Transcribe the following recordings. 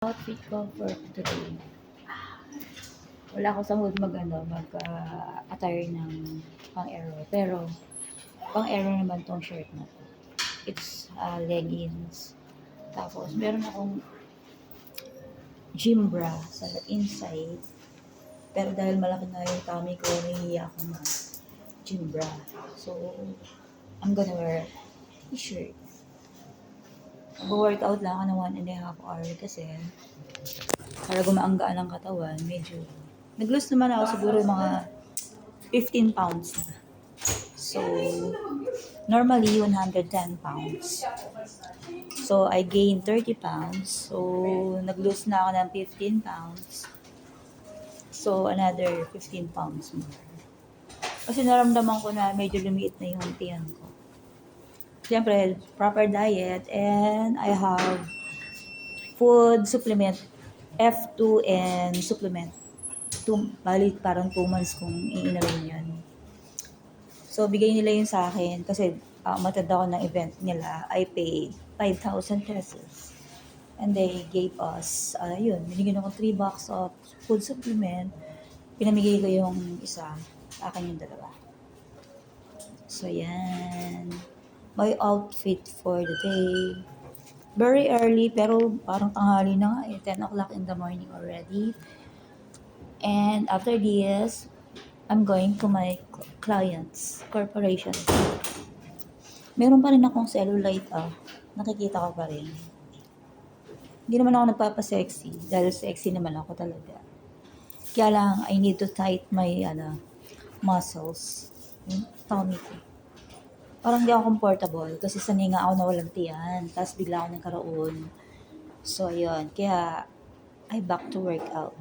Outfit ko for today. Wala ako sa mood attire ng pang-aero. Pero, pang-aero naman tong shirt na to. It's leggings. Tapos, meron akong gym bra sa inside. Pero dahil malaki na yung tummy ko, nahihiya ako na gym bra. So, I'm gonna wear t-shirt. Mag-workout lang ako ng 1.5 hour kasi para gumaanggaan ang katawan, medyo nag-lose naman ako siguro mga 15 pounds na. So, normally 110 pounds. So, I gained 30 pounds. So, nag-lose na ako ng 15 pounds. So, another 15 pounds more. Kasi naramdaman ko na medyo lumiit na yung tiyan ko. Siyempre, proper diet and I have food supplement, F2 and supplement. Bali parang 2 months kung iinawin yan. So, bigay nila yun sa akin kasi matanda ako ng event nila. I paid 5,000 pesos. And they gave us, binigyan ako 3 box of food supplement. Pinamigay ko yung isa, sa akin yung dalawa. So, yan. My outfit for the day. Very early, pero parang tanghali na nga 10 o'clock in the morning already. And after this, I'm going to my clients, corporation. Meron pa rin akong cellulite, nakikita ko pa rin. Hindi naman ako nagpapasexy, dahil sexy naman ako talaga. Kaya lang, I need to tight my muscles, yung tummy ko. Parang di ako comfortable kasi sanay nga ako na walang tiyan. Tapos bigla ako nagkaroon. So, ayun. Kaya, I back to workout.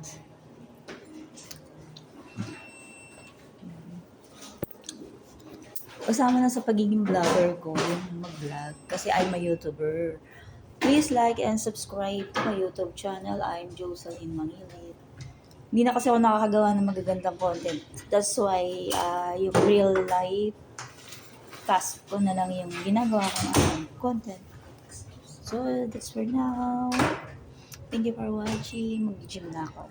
Kasama na sa pagiging vlogger ko, yung mag-vlog. Kasi I'm a YouTuber. Please like and subscribe to my YouTube channel. I'm Jocelyn Mangilit. Hindi na kasi ako nakakagawa ng magagandang content. That's why, yung real life task ko na lang yung ginagawa ko ng content. So, that's for now. Thank you for watching. Mag-gym na ako.